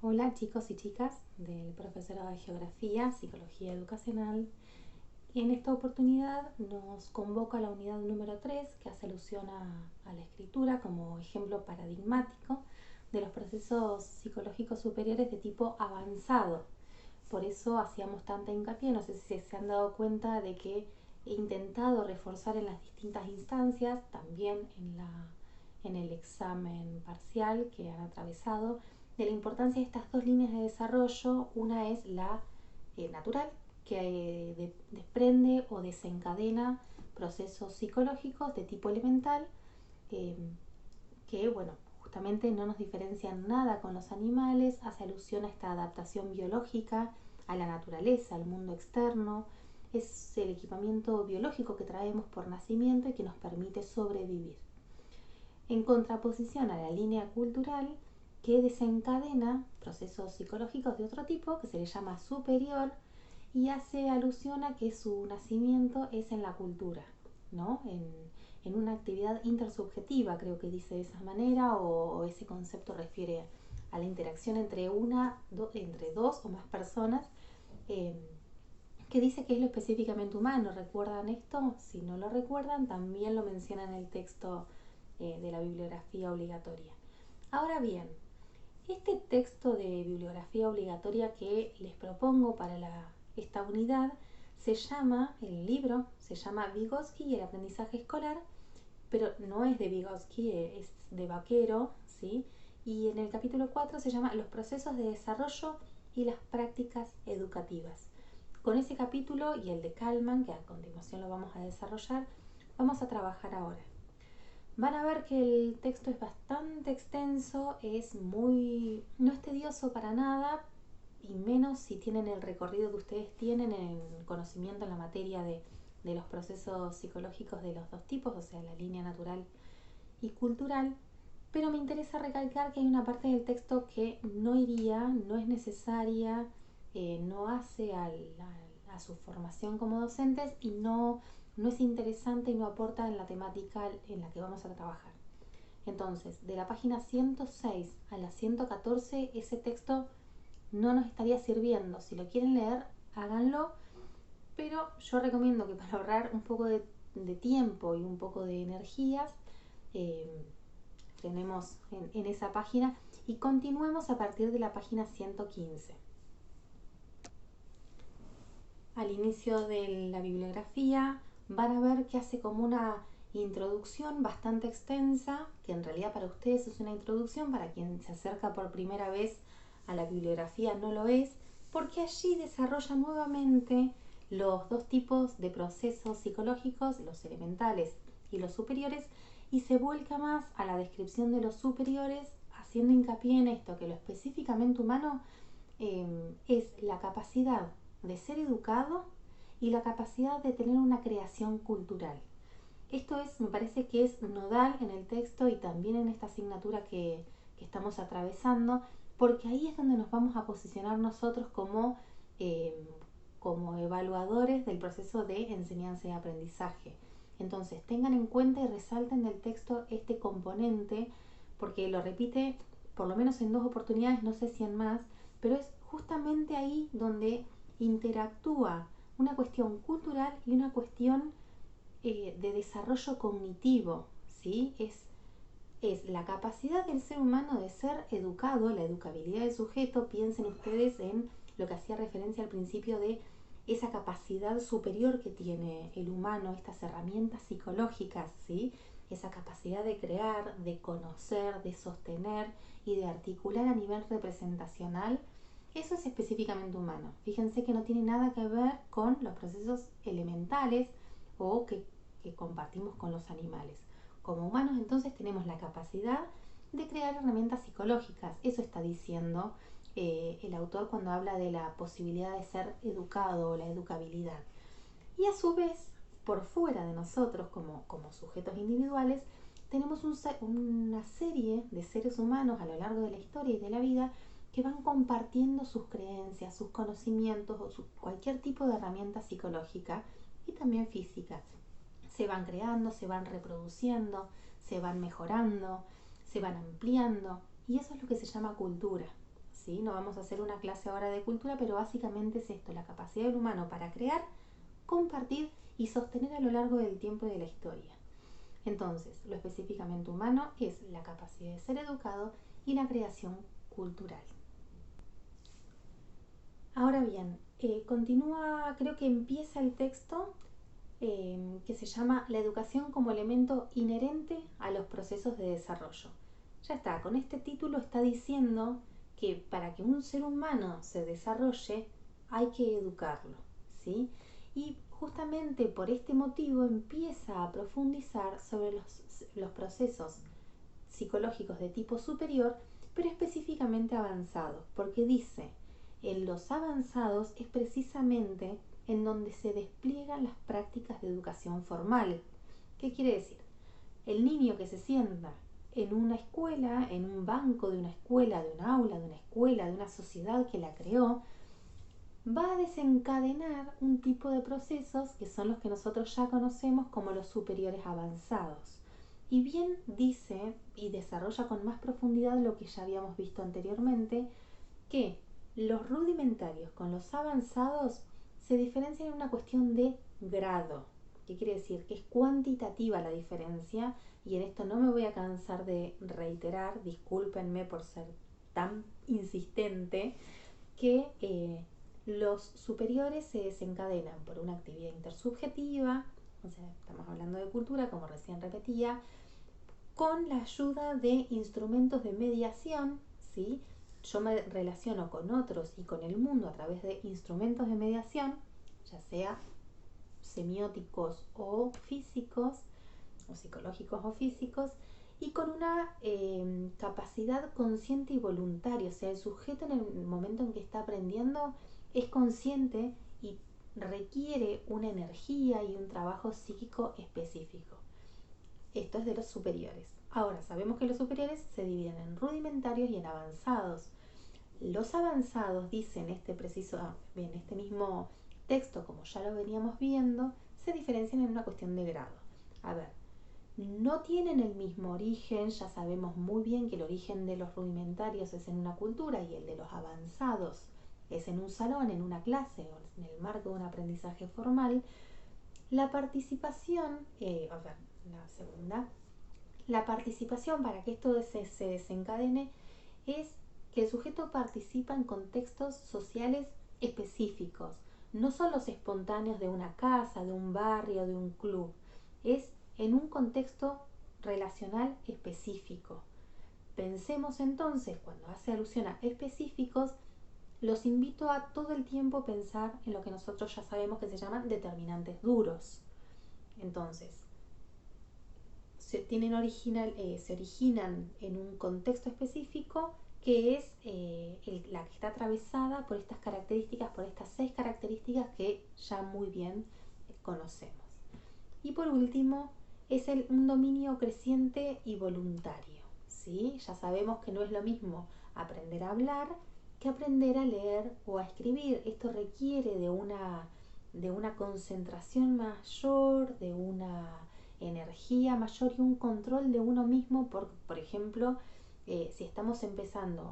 Hola chicos y chicas del profesorado de Geografía, Psicología Educacional. En esta oportunidad nos convoca la unidad número 3 que hace alusión a la escritura como ejemplo paradigmático de los procesos psicológicos superiores de tipo avanzado. Por eso hacíamos tanta hincapié, no sé si se han dado cuenta de que he intentado reforzar en las distintas instancias, también en el examen parcial que han atravesado, de la importancia de estas dos líneas de desarrollo. Una es la natural, que desprende o desencadena procesos psicológicos de tipo elemental, eh, que, bueno, justamente no nos diferencian nada con los animales, hace alusión a esta adaptación biológica, a la naturaleza, al mundo externo. Es el equipamiento biológico que traemos por nacimiento y que nos permite sobrevivir. En contraposición a la línea cultural, que desencadena procesos psicológicos de otro tipo, que se le llama superior, y hace alusión a que su nacimiento es en la cultura, ¿no? En una actividad intersubjetiva, creo que dice de esa manera, o ese concepto refiere a la interacción entre entre dos o más personas, eh, que dice que es lo específicamente humano. ¿Recuerdan esto? Si no lo recuerdan, también lo menciona en el texto de la bibliografía obligatoria. Ahora bien, este texto de bibliografía obligatoria que les propongo para esta unidad el libro se llama Vygotsky y el aprendizaje escolar, pero no es de Vygotsky, es de Vaquero, ¿sí? Y en el capítulo 4 se llama Los procesos de desarrollo y las prácticas educativas. Con ese capítulo y el de Kalman, que a continuación lo vamos a desarrollar, vamos a trabajar ahora. Van a ver que el texto es bastante extenso, no es tedioso para nada, y menos si tienen el recorrido que ustedes tienen en conocimiento en la materia de los procesos psicológicos de los dos tipos, o sea, la línea natural y cultural. Pero me interesa recalcar que hay una parte del texto que no iría, no es necesaria, no hace a su formación como docentes y no es interesante y no aporta en la temática en la que vamos a trabajar. Entonces, de la página 106 a la 114, ese texto no nos estaría sirviendo. Si lo quieren leer, háganlo, pero yo recomiendo que para ahorrar un poco de tiempo y un poco de energías, eh, frenemos en esa página y continuemos a partir de la página 115. Al inicio de la bibliografía van a ver que hace como una introducción bastante extensa, que en realidad para ustedes es una introducción, para quien se acerca por primera vez a la bibliografía no lo es, porque allí desarrolla nuevamente los dos tipos de procesos psicológicos, los elementales y los superiores, y se vuelca más a la descripción de los superiores, haciendo hincapié en esto, que lo específicamente humano es la capacidad de ser educado y la capacidad de tener una creación cultural. Esto me parece que es nodal en el texto y también en esta asignatura que estamos atravesando, porque ahí es donde nos vamos a posicionar nosotros eh, como evaluadores del proceso de enseñanza y aprendizaje. Entonces, tengan en cuenta y resalten del texto este componente, porque lo repite por lo menos en dos oportunidades, no sé si en más, pero es justamente ahí donde interactúa una cuestión cultural y una cuestión de desarrollo cognitivo, ¿sí? Es la capacidad del ser humano de ser educado, la educabilidad del sujeto. Piensen ustedes en lo que hacía referencia al principio de esa capacidad superior que tiene el humano, estas herramientas psicológicas, ¿sí? Esa capacidad de crear, de conocer, de sostener y de articular a nivel representacional. Eso es específicamente humano. Fíjense que no tiene nada que ver con los procesos elementales o que compartimos con los animales. Como humanos entonces tenemos la capacidad de crear herramientas psicológicas. Eso está diciendo el autor cuando habla de la posibilidad de ser educado o la educabilidad. Y a su vez, por fuera de nosotros como sujetos individuales, tenemos una serie de seres humanos a lo largo de la historia y de la vida que van compartiendo sus creencias, sus conocimientos o cualquier tipo de herramienta psicológica y también física. Se van creando, se van reproduciendo, se van mejorando, se van ampliando, y eso es lo que se llama cultura, ¿sí? No vamos a hacer una clase ahora de cultura, pero básicamente es esto, la capacidad del humano para crear, compartir y sostener a lo largo del tiempo y de la historia. Entonces, lo específicamente humano es la capacidad de ser educado y la creación cultural. Ahora bien, continúa, creo que empieza el texto que se llama La educación como elemento inherente a los procesos de desarrollo. Ya está, con este título está diciendo que para que un ser humano se desarrolle hay que educarlo, ¿sí? Y justamente por este motivo empieza a profundizar sobre los procesos psicológicos de tipo superior, pero específicamente avanzados, porque dice, en los avanzados es precisamente en donde se despliegan las prácticas de educación formal. ¿Qué quiere decir? El niño que se sienta en una escuela, en un banco de una escuela, de un aula, de una escuela, de una sociedad que la creó, va a desencadenar un tipo de procesos que son los que nosotros ya conocemos como los superiores avanzados. Y bien dice y desarrolla con más profundidad lo que ya habíamos visto anteriormente, que los rudimentarios con los avanzados se diferencian en una cuestión de grado. ¿Qué quiere decir? Que es cuantitativa la diferencia, y en esto no me voy a cansar de reiterar, discúlpenme por ser tan insistente, que los superiores se desencadenan por una actividad intersubjetiva, o sea, estamos hablando de cultura, como recién repetía, con la ayuda de instrumentos de mediación, ¿sí? Yo me relaciono con otros y con el mundo a través de instrumentos de mediación, ya sea semióticos o físicos, o psicológicos o físicos, y con una capacidad consciente y voluntaria. O sea, el sujeto en el momento en que está aprendiendo es consciente y requiere una energía y un trabajo psíquico específico. Esto es de los superiores. Ahora, sabemos que los superiores se dividen en rudimentarios y en avanzados. Los avanzados, dicen en este mismo texto, como ya lo veníamos viendo, se diferencian en una cuestión de grado. A ver, no tienen el mismo origen, ya sabemos muy bien que el origen de los rudimentarios es en una cultura y el de los avanzados es en un salón, en una clase o en el marco de un aprendizaje formal. La participación, la segunda, la participación para que esto se desencadene es que el sujeto participa en contextos sociales específicos, no son los espontáneos de una casa, de un barrio, de un club, es en un contexto relacional específico. Pensemos entonces, cuando hace alusión a específicos, los invito a todo el tiempo pensar en lo que nosotros ya sabemos que se llaman determinantes duros. Entonces, se originan en un contexto específico que es la que está atravesada por estas características, por estas 6 características que ya muy bien conocemos. Y por último, es un dominio creciente y voluntario, ¿sí? Ya sabemos que no es lo mismo aprender a hablar que aprender a leer o a escribir. Esto requiere de una concentración mayor, de una energía mayor y un control de uno mismo. Por ejemplo, si estamos empezando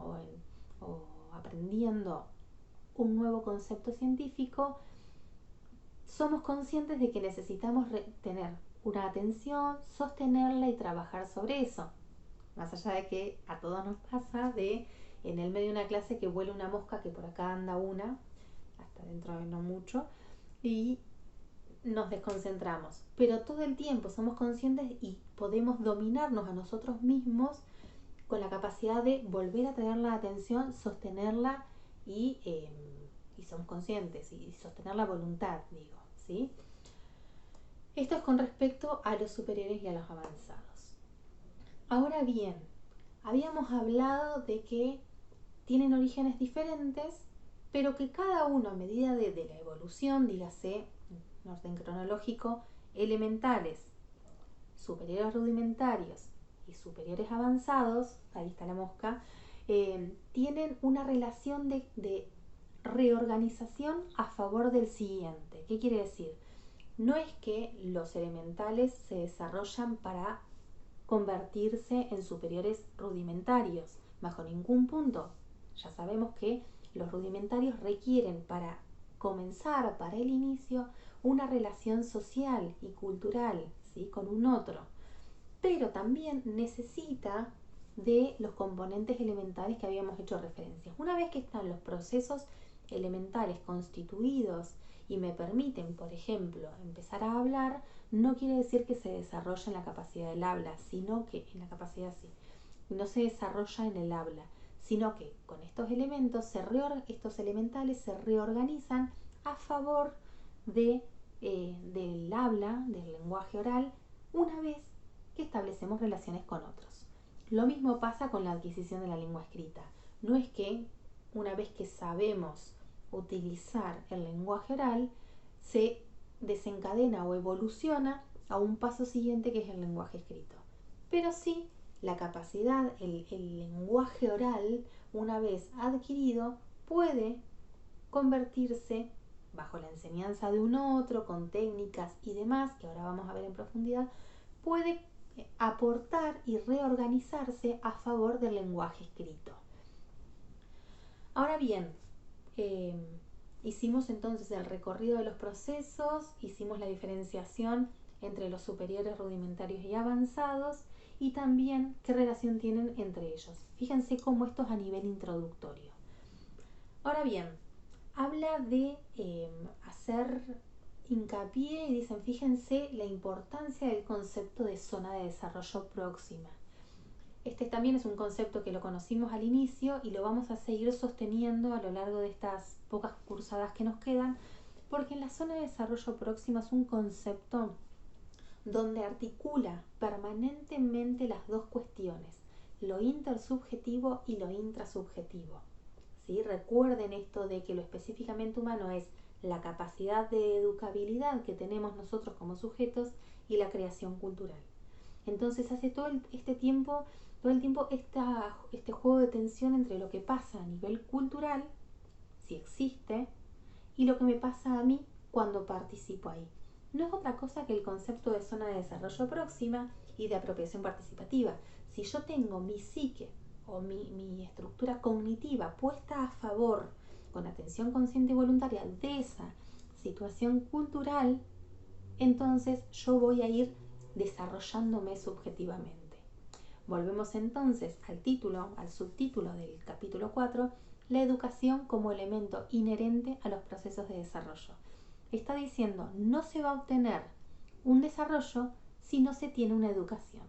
o aprendiendo un nuevo concepto científico, somos conscientes de que necesitamos tener una atención, sostenerla y trabajar sobre eso. Más allá de que a todos nos pasa de en el medio de una clase que vuela una mosca, que por acá anda una, hasta dentro de no mucho, y nos desconcentramos. Pero todo el tiempo somos conscientes y podemos dominarnos a nosotros mismos con la capacidad de volver a tener la atención, sostenerla y somos conscientes y sostener la voluntad, digo, ¿sí? Esto es con respecto a los superiores y a los avanzados. Ahora bien, habíamos hablado de que tienen orígenes diferentes, pero que cada uno a medida de la evolución, dígase, en orden cronológico, elementales, superiores rudimentarios y superiores avanzados, ahí está la mosca, tienen una relación de reorganización a favor del siguiente. ¿Qué quiere decir? No es que los elementales se desarrollan para convertirse en superiores rudimentarios, bajo ningún punto. Ya sabemos que los rudimentarios requieren para comenzar, para el inicio, una relación social y cultural, ¿sí?, con un otro, pero también necesita de los componentes elementales que habíamos hecho referencia. Una vez que están los procesos elementales constituidos y me permiten, por ejemplo, empezar a hablar, no quiere decir que se desarrolla en la capacidad del habla, sino que en la capacidad sí, no se desarrolla en el habla, sino que con estos elementos, estos elementales se reorganizan a favor del habla, del lenguaje oral, una vez que establecemos relaciones con otros. Lo mismo pasa con la adquisición de la lengua escrita. No es que una vez que sabemos utilizar el lenguaje oral, se desencadena o evoluciona a un paso siguiente que es el lenguaje escrito. Pero sí, la capacidad, el lenguaje oral, una vez adquirido, puede convertirse, bajo la enseñanza de un otro, con técnicas y demás, que ahora vamos a ver en profundidad, puede aportar y reorganizarse a favor del lenguaje escrito. Ahora bien, hicimos entonces el recorrido de los procesos, hicimos la diferenciación entre los superiores, rudimentarios y avanzados, y también qué relación tienen entre ellos. Fíjense cómo esto es a nivel introductorio. Ahora bien, habla de hacer hincapié y dicen, fíjense la importancia del concepto de zona de desarrollo próxima. Este también es un concepto que lo conocimos al inicio y lo vamos a seguir sosteniendo a lo largo de estas pocas cursadas que nos quedan, porque en la zona de desarrollo próxima es un concepto donde articula permanentemente las dos cuestiones, lo intersubjetivo y lo intrasubjetivo. ¿Sí? Recuerden esto de que lo específicamente humano es la capacidad de educabilidad que tenemos nosotros como sujetos y la creación cultural. Entonces hace todo el tiempo este juego de tensión entre lo que pasa a nivel cultural, si existe, y lo que me pasa a mí cuando participo ahí. No es otra cosa que el concepto de zona de desarrollo próxima y de apropiación participativa. Si yo tengo mi psique o mi estructura cognitiva puesta a favor, con atención consciente y voluntaria, de esa situación cultural, entonces yo voy a ir desarrollándome subjetivamente. Volvemos entonces al subtítulo del capítulo 4, la educación como elemento inherente a los procesos de desarrollo. Está diciendo, no se va a obtener un desarrollo si no se tiene una educación.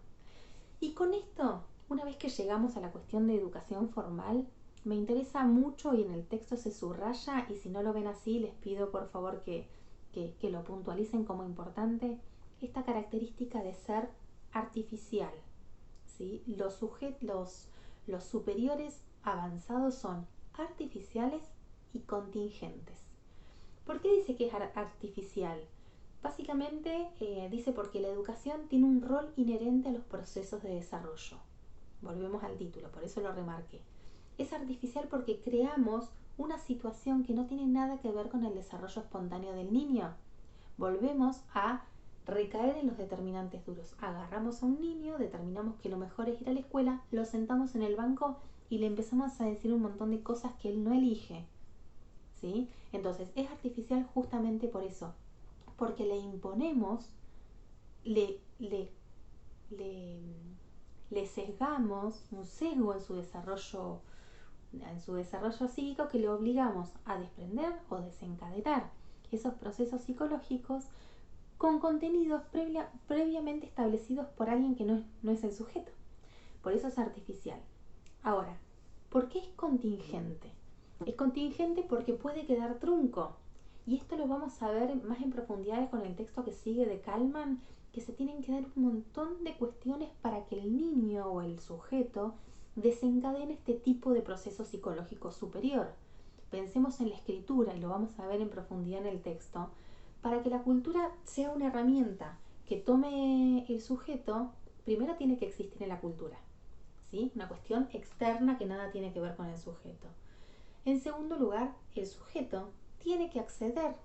Y con esto, una vez que llegamos a la cuestión de educación formal, me interesa mucho y en el texto se subraya, y si no lo ven así, les pido por favor que lo puntualicen como importante, esta característica de ser artificial. ¿Sí? Los superiores avanzados son artificiales y contingentes. ¿Por qué dice que es artificial? Básicamente dice porque la educación tiene un rol inherente a los procesos de desarrollo. Volvemos al título, por eso lo remarqué. Es artificial porque creamos una situación que no tiene nada que ver con el desarrollo espontáneo del niño. Volvemos a recaer en los determinantes duros. Agarramos a un niño, determinamos que lo mejor es ir a la escuela, lo sentamos en el banco y le empezamos a decir un montón de cosas que él no elige. ¿Sí? Entonces es artificial justamente por eso, porque le imponemos, le sesgamos un sesgo en su desarrollo psíquico que le obligamos a desprender o desencadenar esos procesos psicológicos con contenidos previamente establecidos por alguien que no es el sujeto. Por eso es artificial. Ahora, ¿por qué es contingente? Es contingente porque puede quedar trunco. Y esto lo vamos a ver más en profundidad con el texto que sigue de Kalman, que se tienen que dar un montón de cuestiones para que el niño o el sujeto desencadene este tipo de proceso psicológico superior. Pensemos en la escritura, y lo vamos a ver en profundidad en el texto. Para que la cultura sea una herramienta que tome el sujeto, primero tiene que existir en la cultura, ¿sí? Una cuestión externa que nada tiene que ver con el sujeto. En segundo lugar, el sujeto tiene que acceder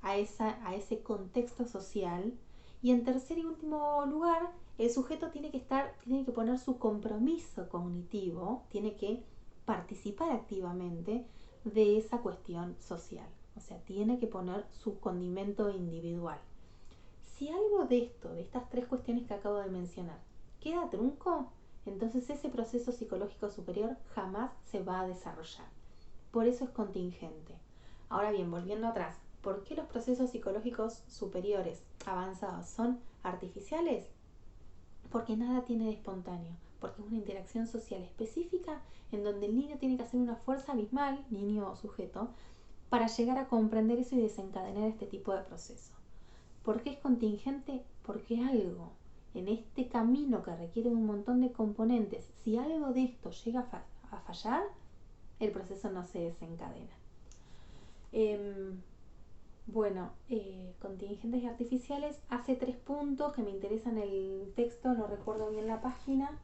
a ese contexto social. Y en tercer y último lugar, el sujeto tiene que poner su compromiso cognitivo, tiene que participar activamente de esa cuestión social. O sea, tiene que poner su condimento individual. Si algo de esto, de estas tres cuestiones que acabo de mencionar, queda trunco, entonces ese proceso psicológico superior jamás se va a desarrollar. Por eso es contingente. Ahora bien, volviendo atrás, ¿por qué los procesos psicológicos superiores avanzados son artificiales? Porque nada tiene de espontáneo, porque es una interacción social específica en donde el niño tiene que hacer una fuerza abismal, niño o sujeto, para llegar a comprender eso y desencadenar este tipo de proceso. ¿Por qué es contingente? Porque algo en este camino que requiere un montón de componentes, si algo de esto llega a fallar, el proceso no se desencadena. Contingentes y artificiales, hace 3 puntos que me interesan el texto, no recuerdo bien la página,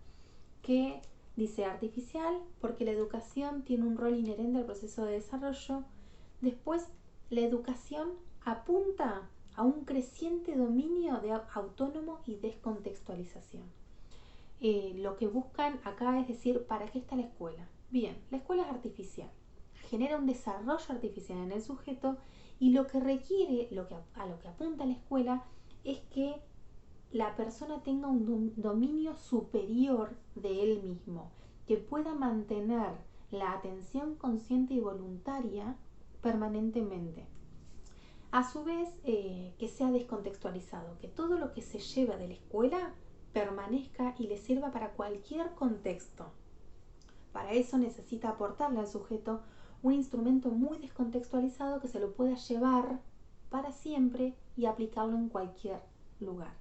que dice artificial porque la educación tiene un rol inherente al proceso de desarrollo. Después, la educación apunta a un creciente dominio de autónomo y descontextualización. Lo que buscan acá es decir, ¿para qué está la escuela? Bien, la escuela es artificial, genera un desarrollo artificial en el sujeto y lo que requiere, a lo que apunta la escuela, es que la persona tenga un dominio superior de él mismo, que pueda mantener la atención consciente y voluntaria permanentemente. A su vez, que sea descontextualizado, que todo lo que se lleva de la escuela permanezca y le sirva para cualquier contexto. Para eso necesita aportarle al sujeto un instrumento muy descontextualizado que se lo pueda llevar para siempre y aplicarlo en cualquier lugar.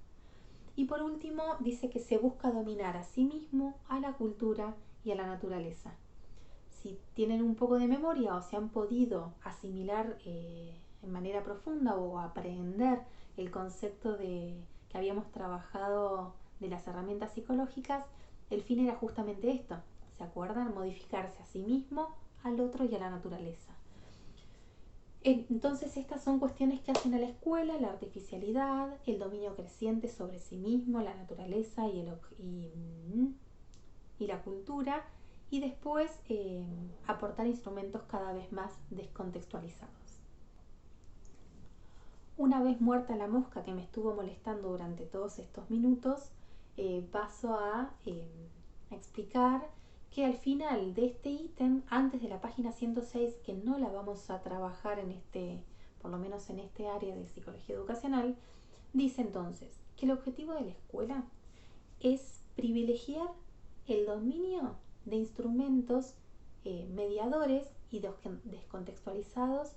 Y por último, dice que se busca dominar a sí mismo, a la cultura y a la naturaleza. Si tienen un poco de memoria o se han podido asimilar en manera profunda o aprender el concepto que habíamos trabajado de las herramientas psicológicas, el fin era justamente esto. ¿Se acuerdan? Modificarse a sí mismo, al otro y a la naturaleza. Entonces estas son cuestiones que hacen a la escuela: la artificialidad, el dominio creciente sobre sí mismo, la naturaleza y la cultura, y después aportar instrumentos cada vez más descontextualizados. Una vez muerta la mosca que me estuvo molestando durante todos estos minutos, paso a explicar que al final de este ítem, antes de la página 106, que no la vamos a trabajar por lo menos en este área de psicología educacional, dice entonces que el objetivo de la escuela es privilegiar el dominio de instrumentos mediadores y descontextualizados.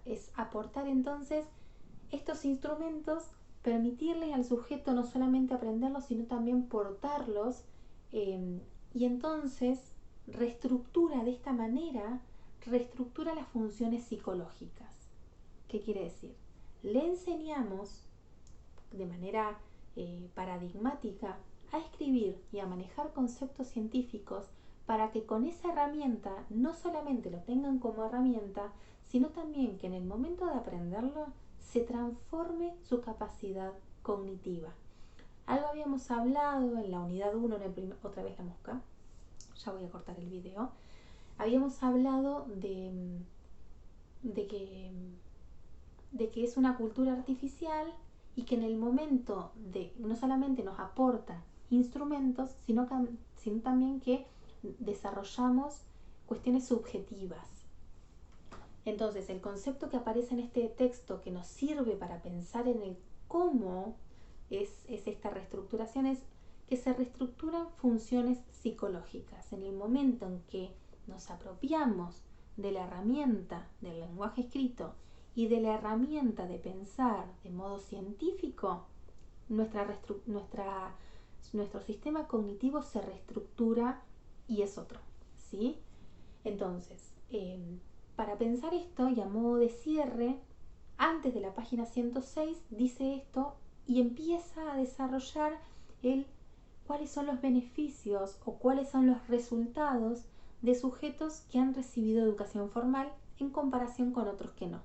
Es aportar entonces estos instrumentos, permitirle al sujeto no solamente aprenderlos, sino también portarlos, y entonces reestructura de esta manera, reestructura las funciones psicológicas. ¿Qué quiere decir? Le enseñamos de manera paradigmática a escribir y a manejar conceptos científicos para que con esa herramienta no solamente lo tengan como herramienta, sino también que en el momento de aprenderlo se transforme su capacidad cognitiva. Algo habíamos hablado en la unidad 1, otra vez la mosca, ya voy a cortar el video. Habíamos hablado de que es una cultura artificial y que en el momento de no solamente nos aporta instrumentos, sino también que desarrollamos cuestiones subjetivas. Entonces, el concepto que aparece en este texto que nos sirve para pensar en el cómo es esta reestructuración es que se reestructuran funciones psicológicas. En el momento en que nos apropiamos de la herramienta del lenguaje escrito y de la herramienta de pensar de modo científico, nuestro sistema cognitivo se reestructura y es otro, ¿sí? Entonces, para pensar esto y a modo de cierre, antes de la página 106 dice esto y empieza a desarrollar cuáles son los beneficios o cuáles son los resultados de sujetos que han recibido educación formal en comparación con otros que no.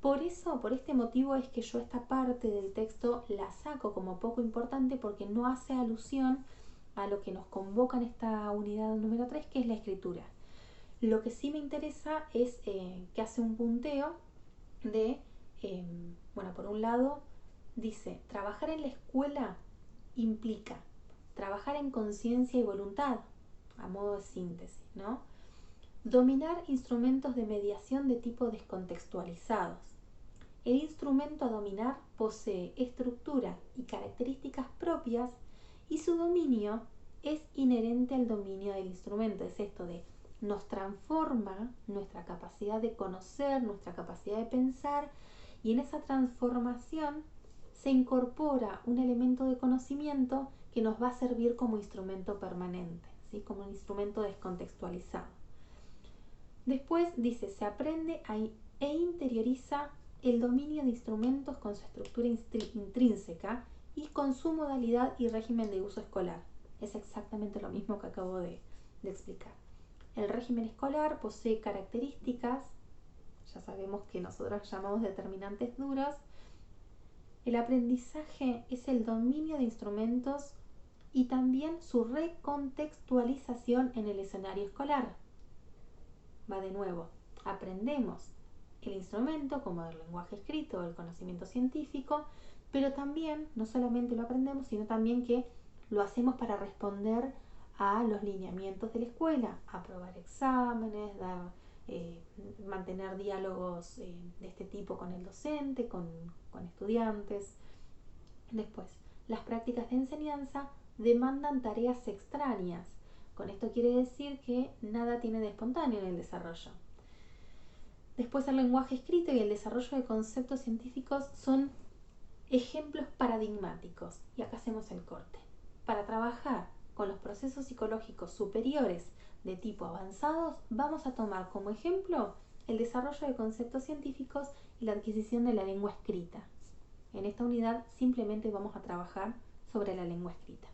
Por este motivo es que yo esta parte del texto la saco como poco importante, porque no hace alusión a lo que nos convoca en esta unidad número 3, que es la escritura. Lo que sí me interesa es que hace un punteo de, bueno, por un lado dice, trabajar en la escuela implica trabajar en conciencia y voluntad, a modo de síntesis, ¿no? Dominar instrumentos de mediación de tipo descontextualizados. El instrumento a dominar posee estructura y características propias y su dominio es inherente al dominio del instrumento. Es esto de nos transforma nuestra capacidad de conocer, nuestra capacidad de pensar, y en esa transformación se incorpora un elemento de conocimiento que nos va a servir como instrumento permanente, ¿sí? Como un instrumento descontextualizado. Después dice, se aprende e interioriza el dominio de instrumentos con su estructura intrínseca y con su modalidad y régimen de uso escolar. Es exactamente lo mismo que acabo de explicar. El régimen escolar posee características, ya sabemos que nosotros llamamos determinantes duros. El aprendizaje es el dominio de instrumentos y también su recontextualización en el escenario escolar. Va de nuevo, aprendemos el instrumento como el lenguaje escrito, el conocimiento científico, pero también no solamente lo aprendemos, sino también que lo hacemos para responder a los lineamientos de la escuela, aprobar exámenes, mantener diálogos de este tipo con el docente, con estudiantes. Después, las prácticas de enseñanza demandan tareas extrañas. Con esto quiere decir que nada tiene de espontáneo en el desarrollo. Después, el lenguaje escrito y el desarrollo de conceptos científicos son ejemplos paradigmáticos. Y acá hacemos el corte. Para trabajar con los procesos psicológicos superiores de tipo avanzados, vamos a tomar como ejemplo el desarrollo de conceptos científicos y la adquisición de la lengua escrita. En esta unidad simplemente vamos a trabajar sobre la lengua escrita.